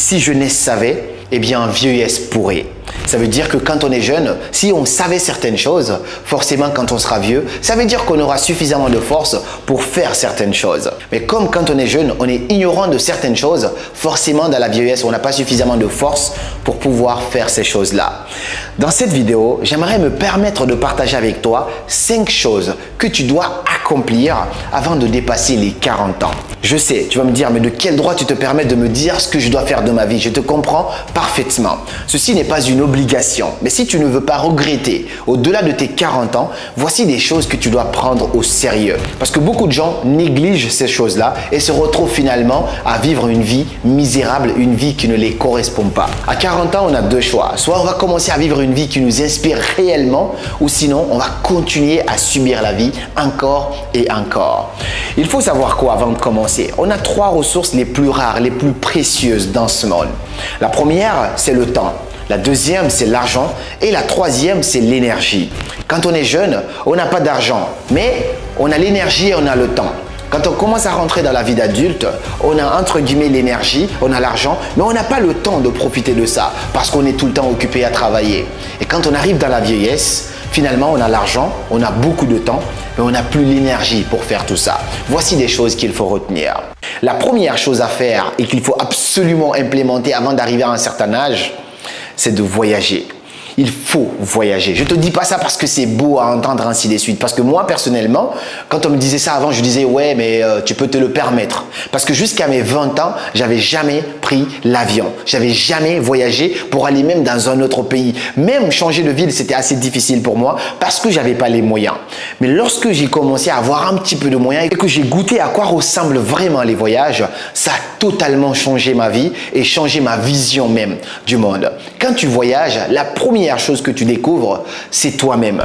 Si jeunesse savait, eh bien vieillesse pourrait. Ça veut dire que quand on est jeune, si on savait certaines choses, forcément quand on sera vieux, ça veut dire qu'on aura suffisamment de force pour faire certaines choses. Mais comme quand on est jeune, on est ignorant de certaines choses, forcément dans la vieillesse, on n'a pas suffisamment de force pour pouvoir faire ces choses-là. Dans cette vidéo, j'aimerais me permettre de partager avec toi 5 choses que tu dois accomplir avant de dépasser les 40 ans. Je sais, tu vas me dire, mais de quel droit tu te permets de me dire ce que je dois faire de ma vie? Je te comprends parfaitement. Ceci n'est pas une obligation, mais si tu ne veux pas regretter au-delà de tes 40 ans, voici des choses que tu dois prendre au sérieux. Parce que beaucoup de gens négligent ces choses-là et se retrouvent finalement à vivre une vie misérable, une vie qui ne les correspond pas. À 40 ans, on a deux choix. Soit on va commencer à vivre une vie qui nous inspire réellement, ou sinon on va continuer à subir la vie encore et encore. Il faut savoir quoi avant de commencer? On a 3 ressources les plus rares, les plus précieuses dans ce monde. La première, c'est le temps. La deuxième, c'est l'argent. Et la troisième, c'est l'énergie. Quand on est jeune, on n'a pas d'argent, mais on a l'énergie et on a le temps. Quand on commence à rentrer dans la vie d'adulte, on a entre guillemets l'énergie, on a l'argent, mais on n'a pas le temps de profiter de ça parce qu'on est tout le temps occupé à travailler. Et quand on arrive dans la vieillesse, finalement, on a l'argent, on a beaucoup de temps, mais on n'a plus l'énergie pour faire tout ça. Voici des choses qu'il faut retenir. La première chose à faire et qu'il faut absolument implémenter avant d'arriver à un certain âge, c'est de voyager. Il faut voyager. Je ne te dis pas ça parce que c'est beau à entendre ainsi de suite. Parce que moi, personnellement, quand on me disait ça avant, je disais « ouais, mais tu peux te le permettre ». Parce que jusqu'à mes 20 ans, j'avais jamais pris l'avion. J'avais jamais voyagé pour aller même dans un autre pays. Même changer de ville, c'était assez difficile pour moi parce que j'avais pas les moyens. Mais lorsque j'ai commencé à avoir un petit peu de moyens et que j'ai goûté à quoi ressemblent vraiment les voyages, ça a totalement changé ma vie et changé ma vision même du monde. Quand tu voyages, la première chose que tu découvres, c'est toi-même.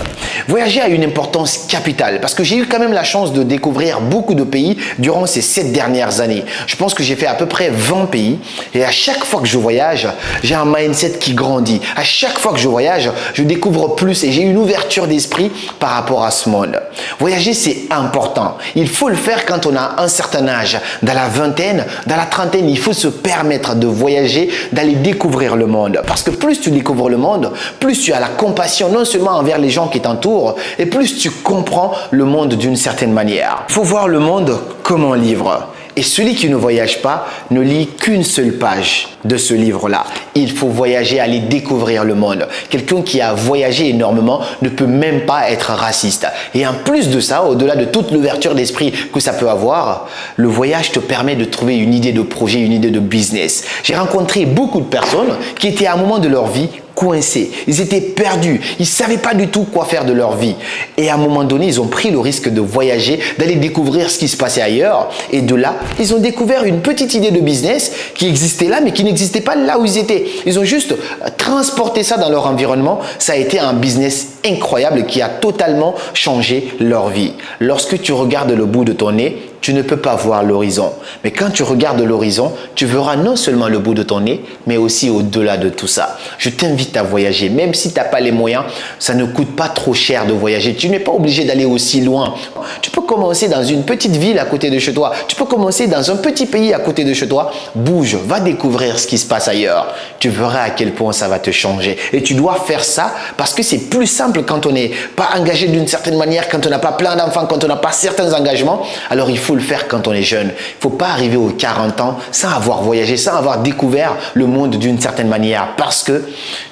Voyager a une importance capitale parce que j'ai eu quand même la chance de découvrir beaucoup de pays durant ces 7 dernières années. Je pense que j'ai fait à peu près 20 pays et à chaque fois que je voyage, j'ai un mindset qui grandit. À chaque fois que je voyage, je découvre plus et j'ai une ouverture d'esprit par rapport à ce monde. Voyager, c'est important. Il faut le faire quand on a un certain âge. Dans la vingtaine, dans la trentaine, il faut se permettre de voyager, d'aller découvrir le monde. Parce que plus tu découvres le monde, plus tu as la compassion non seulement envers les gens qui t'entourent, et plus tu comprends le monde d'une certaine manière. Il faut voir le monde comme un livre. Et celui qui ne voyage pas ne lit qu'une seule page de ce livre-là. Il faut voyager, aller découvrir le monde. Quelqu'un qui a voyagé énormément ne peut même pas être raciste. Et en plus de ça, au-delà de toute l'ouverture d'esprit que ça peut avoir, le voyage te permet de trouver une idée de projet, une idée de business. J'ai rencontré beaucoup de personnes qui étaient à un moment de leur vie coincés, ils étaient perdus, ils ne savaient pas du tout quoi faire de leur vie. Et à un moment donné, ils ont pris le risque de voyager, d'aller découvrir ce qui se passait ailleurs. Et de là, ils ont découvert une petite idée de business qui existait là, mais qui n'existait pas là où ils étaient. Ils ont juste transporté ça dans leur environnement. Ça a été un business incroyable qui a totalement changé leur vie. Lorsque tu regardes le bout de ton nez, tu ne peux pas voir l'horizon. Mais quand tu regardes l'horizon, tu verras non seulement le bout de ton nez, mais aussi au-delà de tout ça. Je t'invite à voyager. Même si tu n'as pas les moyens, ça ne coûte pas trop cher de voyager. Tu n'es pas obligé d'aller aussi loin. Tu peux commencer dans une petite ville à côté de chez toi. Tu peux commencer dans un petit pays à côté de chez toi. Bouge, va découvrir ce qui se passe ailleurs. Tu verras à quel point ça va te changer. Et tu dois faire ça parce que c'est plus simple quand on n'est pas engagé d'une certaine manière, quand on n'a pas plein d'enfants, quand on n'a pas certains engagements. Alors il faut le faire quand on est jeune. Il ne faut pas arriver aux 40 ans sans avoir voyagé, sans avoir découvert le monde d'une certaine manière parce que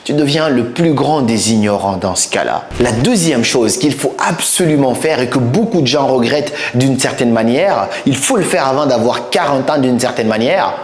tu deviens le plus grand des ignorants dans ce cas-là. La deuxième chose qu'il faut absolument faire et que beaucoup de gens regrettent d'une certaine manière, il faut le faire avant d'avoir 40 ans d'une certaine manière,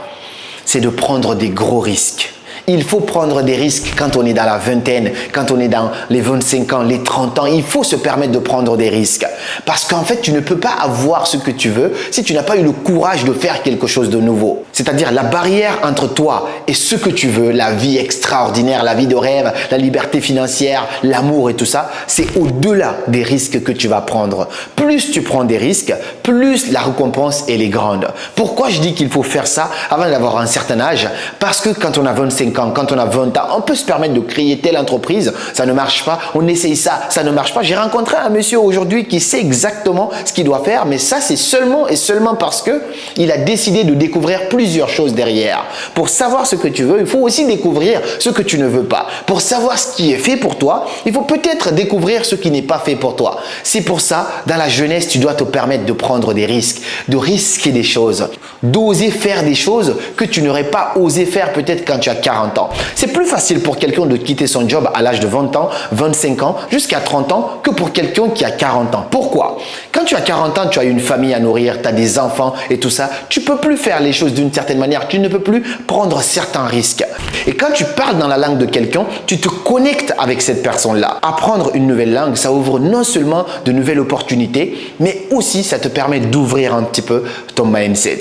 c'est de prendre des gros risques. Il faut prendre des risques quand on est dans la vingtaine, quand on est dans les 25 ans, les 30 ans. Il faut se permettre de prendre des risques. Parce qu'en fait, tu ne peux pas avoir ce que tu veux si tu n'as pas eu le courage de faire quelque chose de nouveau. C'est-à-dire la barrière entre toi et ce que tu veux, la vie extraordinaire, la vie de rêve, la liberté financière, l'amour et tout ça, c'est au-delà des risques que tu vas prendre. Plus tu prends des risques, plus la récompense elle est grande. Pourquoi je dis qu'il faut faire ça avant d'avoir un certain âge? Parce que quand on a 25 25 ans, quand on a 20 ans, on peut se permettre de créer telle entreprise, ça ne marche pas, on essaye ça, ça ne marche pas. J'ai rencontré un monsieur aujourd'hui qui sait exactement ce qu'il doit faire, mais ça c'est seulement et seulement parce que il a décidé de découvrir plusieurs choses derrière. Pour savoir ce que tu veux, il faut aussi découvrir ce que tu ne veux pas. Pour savoir ce qui est fait pour toi, il faut peut-être découvrir ce qui n'est pas fait pour toi. C'est pour ça, dans la jeunesse, tu dois te permettre de prendre des risques, de risquer des choses, d'oser faire des choses que tu n'aurais pas osé faire peut-être quand tu as 40 ans. C'est plus facile pour quelqu'un de quitter son job à l'âge de 20 ans, 25 ans, jusqu'à 30 ans que pour quelqu'un qui a 40 ans. Pourquoi? Quand tu as 40 ans, tu as une famille à nourrir, tu as des enfants et tout ça, tu ne peux plus faire les choses d'une certaine manière, tu ne peux plus prendre certains risques. Et quand tu parles dans la langue de quelqu'un, tu te connectes avec cette personne-là. Apprendre une nouvelle langue, ça ouvre non seulement de nouvelles opportunités, mais aussi ça te permet d'ouvrir un petit peu ton mindset.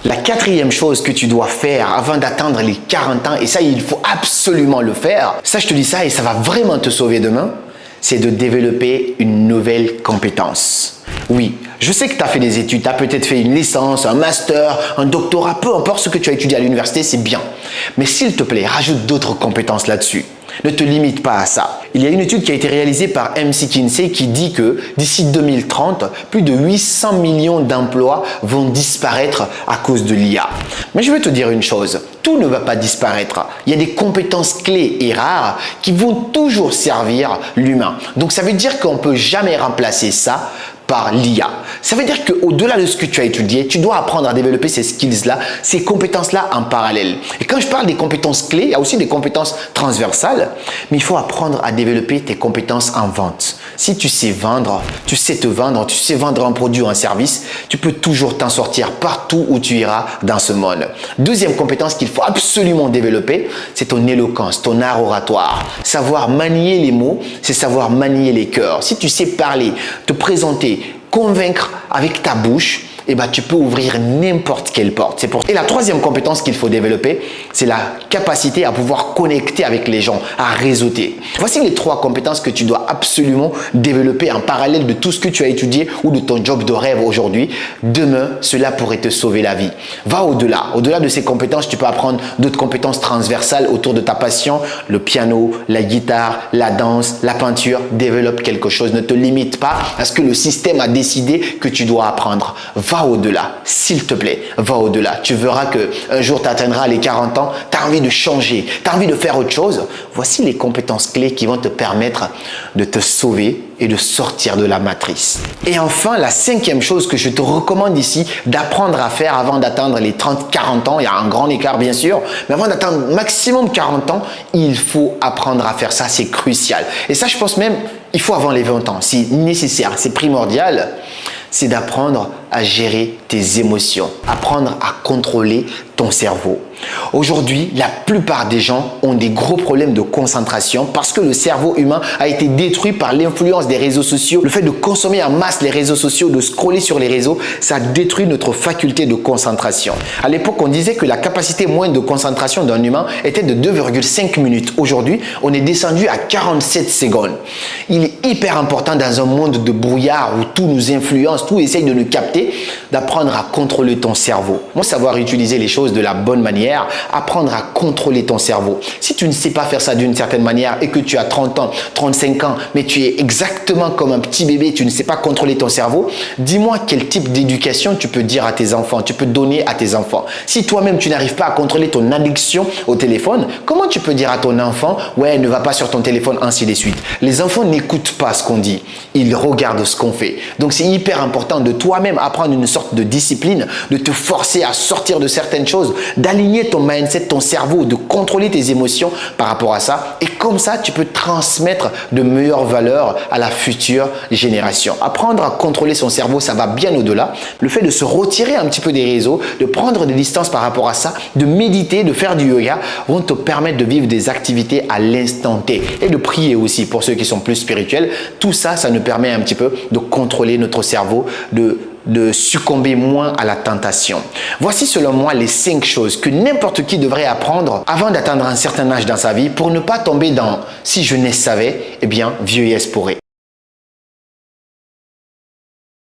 La quatrième chose que tu dois faire avant d'atteindre les 40 ans, et ça il faut absolument le faire, ça je te dis ça et ça va vraiment te sauver demain, c'est de développer une nouvelle compétence. Oui, je sais que tu as fait des études, tu as peut-être fait une licence, un master, un doctorat, peu importe ce que tu as étudié à l'université, c'est bien. Mais s'il te plaît, rajoute d'autres compétences là-dessus. Ne te limite pas à ça. Il y a une étude qui a été réalisée par McKinsey qui dit que d'ici 2030, plus de 800 millions d'emplois vont disparaître à cause de l'IA. Mais je vais te dire une chose, tout ne va pas disparaître. Il y a des compétences clés et rares qui vont toujours servir l'humain. Donc ça veut dire qu'on ne peut jamais remplacer ça par l'IA. Ça veut dire qu'au-delà de ce que tu as étudié, tu dois apprendre à développer ces skills-là, ces compétences-là en parallèle. Et quand je parle des compétences clés, il y a aussi des compétences transversales, mais il faut apprendre à développer tes compétences en vente. Si tu sais vendre, tu sais te vendre, tu sais vendre un produit ou un service, tu peux toujours t'en sortir partout où tu iras dans ce monde. Deuxième compétence qu'il faut absolument développer, c'est ton éloquence, ton art oratoire. Savoir manier les mots, c'est savoir manier les cœurs. Si tu sais parler, te présenter, convaincre avec ta bouche, eh ben, tu peux ouvrir n'importe quelle porte. Et la troisième compétence qu'il faut développer, c'est la capacité à pouvoir connecter avec les gens, à réseauter. Voici les trois compétences que tu dois absolument développer en parallèle de tout ce que tu as étudié ou de ton job de rêve aujourd'hui. Demain, cela pourrait te sauver la vie. Va au-delà. Au-delà de ces compétences, tu peux apprendre d'autres compétences transversales autour de ta passion, le piano, la guitare, la danse, la peinture. Développe quelque chose. Ne te limite pas à ce que le système a décidé que tu dois apprendre. Va au-delà, s'il te plaît, va au-delà. Tu verras qu'un jour, tu atteindras les 40 ans, tu as envie de changer, tu as envie de faire autre chose. Voici les compétences clés qui vont te permettre de te sauver et de sortir de la matrice. Et enfin, la cinquième chose que je te recommande ici d'apprendre à faire avant d'atteindre les 30-40 ans, il y a un grand écart bien sûr, mais avant d'atteindre maximum 40 ans, il faut apprendre à faire ça, c'est crucial. Et ça, je pense même, il faut avant les 20 ans, c'est nécessaire, c'est primordial. C'est d'apprendre à gérer tes émotions, apprendre à contrôler ton cerveau. Aujourd'hui, la plupart des gens ont des gros problèmes de concentration parce que le cerveau humain a été détruit par l'influence des réseaux sociaux. Le fait de consommer en masse les réseaux sociaux, de scroller sur les réseaux, ça détruit notre faculté de concentration. À l'époque, on disait que la capacité moyenne de concentration d'un humain était de 2,5 minutes. Aujourd'hui, on est descendu à 47 secondes. Il est hyper important dans un monde de brouillard où tout nous influence, tout essaye de nous capter, d'apprendre à contrôler ton cerveau. Moi, savoir utiliser les choses de la bonne manière, apprendre à contrôler ton cerveau. Si tu ne sais pas faire ça d'une certaine manière et que tu as 30 ans, 35 ans, mais tu es exactement comme un petit bébé, tu ne sais pas contrôler ton cerveau, dis-moi quel type d'éducation tu peux dire à tes enfants, tu peux donner à tes enfants. Si toi-même, tu n'arrives pas à contrôler ton addiction au téléphone, comment tu peux dire à ton enfant, ouais, ne va pas sur ton téléphone, ainsi de suite. Les enfants n'écoutent pas ce qu'on dit, ils regardent ce qu'on fait. Donc, c'est hyper important de toi-même apprendre une sorte de discipline, de te forcer à sortir de certaines choses, d'aligner ton mindset, ton cerveau, de contrôler tes émotions par rapport à ça. Et comme ça, tu peux transmettre de meilleures valeurs à la future génération. Apprendre à contrôler son cerveau, ça va bien au-delà. Le fait de se retirer un petit peu des réseaux, de prendre des distances par rapport à ça, de méditer, de faire du yoga, vont te permettre de vivre des activités à l'instant T et de prier aussi pour ceux qui sont plus spirituels. Tout ça, ça nous permet un petit peu de contrôler notre cerveau, de succomber moins à la tentation. Voici selon moi les 5 choses que n'importe qui devrait apprendre avant d'atteindre un certain âge dans sa vie pour ne pas tomber dans « si jeunesse savait, eh bien vieillesse pourrait ».